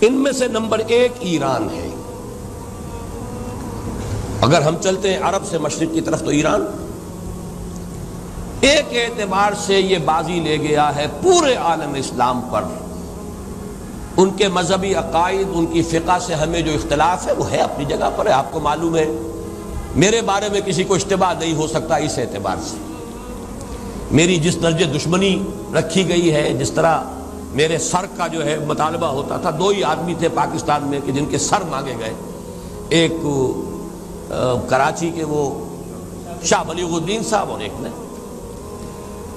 ان میں سے نمبر 1 ایران ہے۔ اگر ہم چلتے ہیں عرب سے مشرق کی طرف تو ایران ایک اعتبار سے یہ بازی لے گیا ہے پورے عالم اسلام پر۔ ان کے مذہبی عقائد، ان کی فقہ سے ہمیں جو اختلاف ہے وہ ہے اپنی جگہ پر ہے، آپ کو معلوم ہے۔ میرے بارے میں کسی کو اشتباہ نہیں ہو سکتا اس اعتبار سے۔ میری جس درجے دشمنی رکھی گئی ہے، جس طرح میرے سر کا جو ہے مطالبہ ہوتا تھا، 2 ہی آدمی تھے پاکستان میں کہ جن کے سر مانگے گئے، ایک کراچی کے وہ شاہ بلیغ الدین صاحب اور ایک نے،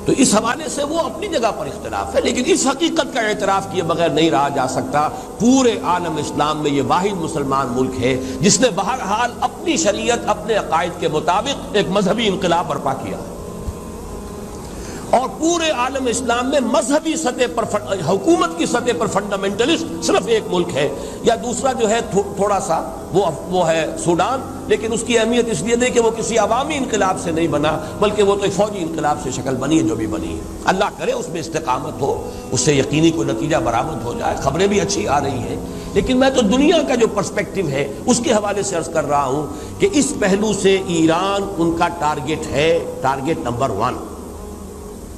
تو اس حوالے سے وہ اپنی جگہ پر اختلاف ہے، لیکن اس حقیقت کا اعتراف کیے بغیر نہیں رہا جا سکتا پورے عالم اسلام میں یہ واحد مسلمان ملک ہے جس نے بہرحال اپنی شریعت، اپنے عقائد کے مطابق ایک مذہبی انقلاب برپا کیا ہے۔ اور پورے عالم اسلام میں مذہبی سطح پر، حکومت کی سطح پر فنڈامنٹلسٹ صرف ایک ملک ہے، یا دوسرا جو ہے تھوڑا سا وہ ہے سوڈان، لیکن اس کی اہمیت اس لیے نہیں کہ وہ کسی عوامی انقلاب سے نہیں بنا، بلکہ وہ تو ایک فوجی انقلاب سے شکل بنی ہے جو بھی بنی ہے۔ اللہ کرے اس میں استقامت ہو، اس سے یقینی کوئی نتیجہ برآمد ہو جائے۔ خبریں بھی اچھی آ رہی ہیں، لیکن میں تو دنیا کا جو پرسپیکٹو ہے اس کے حوالے سے عرض کر رہا ہوں کہ اس پہلو سے ایران ان کا ٹارگٹ ہے، ٹارگٹ نمبر 1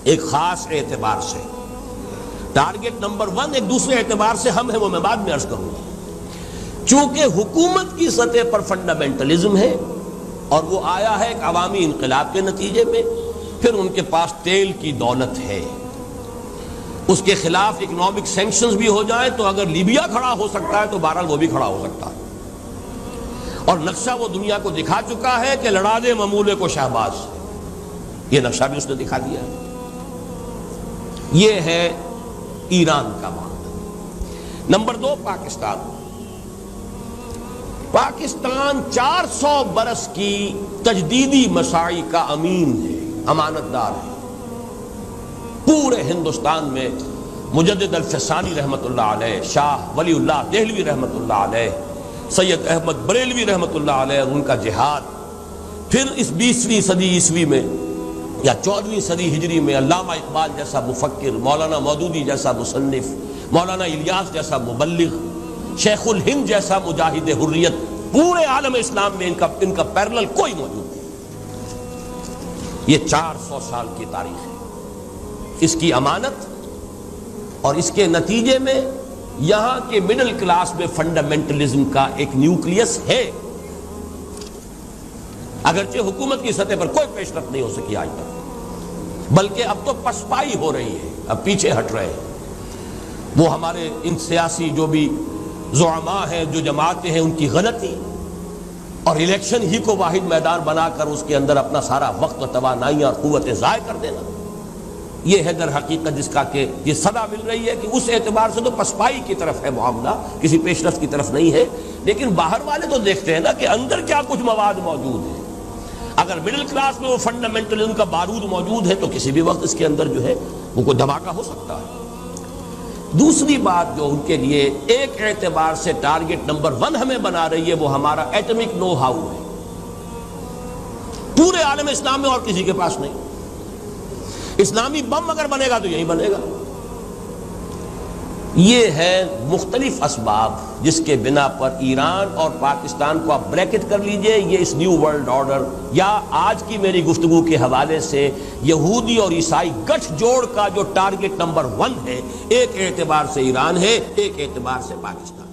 ایک خاص اعتبار سے۔ ٹارگٹ نمبر 1 ایک دوسرے اعتبار سے ہم ہیں، وہ میں بعد میں عرض کروں گا۔ چونکہ حکومت کی سطح پر فنڈامنٹلزم ہے اور وہ آیا ہے ایک عوامی انقلاب کے نتیجے میں، پھر ان کے پاس تیل کی دولت ہے، اس کے خلاف اکنامک سینکشنز بھی ہو جائیں تو اگر لیبیا کھڑا ہو سکتا ہے تو بہرحال وہ بھی کھڑا ہو سکتا ہے، اور نقشہ وہ دنیا کو دکھا چکا ہے کہ لڑا دے ممولے کو شہباز، یہ نقشہ بھی اس نے دکھا دیا ہے۔ یہ ہے ایران کا معاملہ۔ نمبر 2 پاکستان۔ پاکستان 400 برس کی تجدیدی مساعی کا امین ہے، امانت دار ہے۔ پورے ہندوستان میں مجدد الفسانی رحمت اللہ علیہ، شاہ ولی اللہ دہلوی رحمت اللہ علیہ، سید احمد بریلوی رحمت اللہ علیہ، ان کا جہاد، پھر اس 20ویں صدی عیسوی میں یا 14ویں صدی ہجری میں علامہ اقبال جیسا مفکر، مولانا مودودی جیسا مصنف، مولانا الیاس جیسا مبلغ، شیخ الہند جیسا مجاہد حریت، پورے عالم اسلام میں ان کا پیرلل کوئی موجود نہیں۔ یہ 400 سال کی تاریخ ہے، اس کی امانت اور اس کے نتیجے میں یہاں کے مڈل کلاس میں فنڈامنٹلزم کا ایک نیوکلیس ہے، اگرچہ حکومت کی سطح پر کوئی پیش رفت نہیں ہو سکی آج تک، بلکہ اب تو پسپائی ہو رہی ہے، اب پیچھے ہٹ رہے ہیں۔ وہ ہمارے ان سیاسی جو بھی زعماء ہیں، جو جماعتیں ہیں، ان کی غلطی اور الیکشن ہی کو واحد میدان بنا کر اس کے اندر اپنا سارا وقت و توانائی اور قوتیں ضائع کر دینا، یہ ہے در حقیقت جس کا کہ یہ صدا مل رہی ہے کہ اس اعتبار سے تو پسپائی کی طرف ہے معاملہ، کسی پیش رفت کی طرف نہیں ہے۔ لیکن باہر والے تو دیکھتے ہیں نا کہ اندر کیا کچھ مواد موجود ہے۔ اگر مڈل کلاس میں وہ فنڈامنٹلزم کا بارود موجود ہے تو کسی بھی وقت اس کے اندر جو ہے وہ کوئی دھماکہ ہو سکتا ہے۔ دوسری بات جو ان کے لیے ایک اعتبار سے ٹارگٹ نمبر 1 ہمیں بنا رہی ہے، وہ ہمارا ایٹمک نو ہاؤ ہے، پورے عالم اسلام میں اور کسی کے پاس نہیں۔ اسلامی بم اگر بنے گا تو یہی بنے گا۔ یہ ہے مختلف اسباب جس کے بنا پر ایران اور پاکستان کو آپ بریکٹ کر لیجئے، یہ اس نیو ورلڈ آرڈر یا آج کی میری گفتگو کے حوالے سے یہودی اور عیسائی گٹھ جوڑ کا جو ٹارگٹ نمبر 1 ہے، ایک اعتبار سے ایران ہے، ایک اعتبار سے پاکستان۔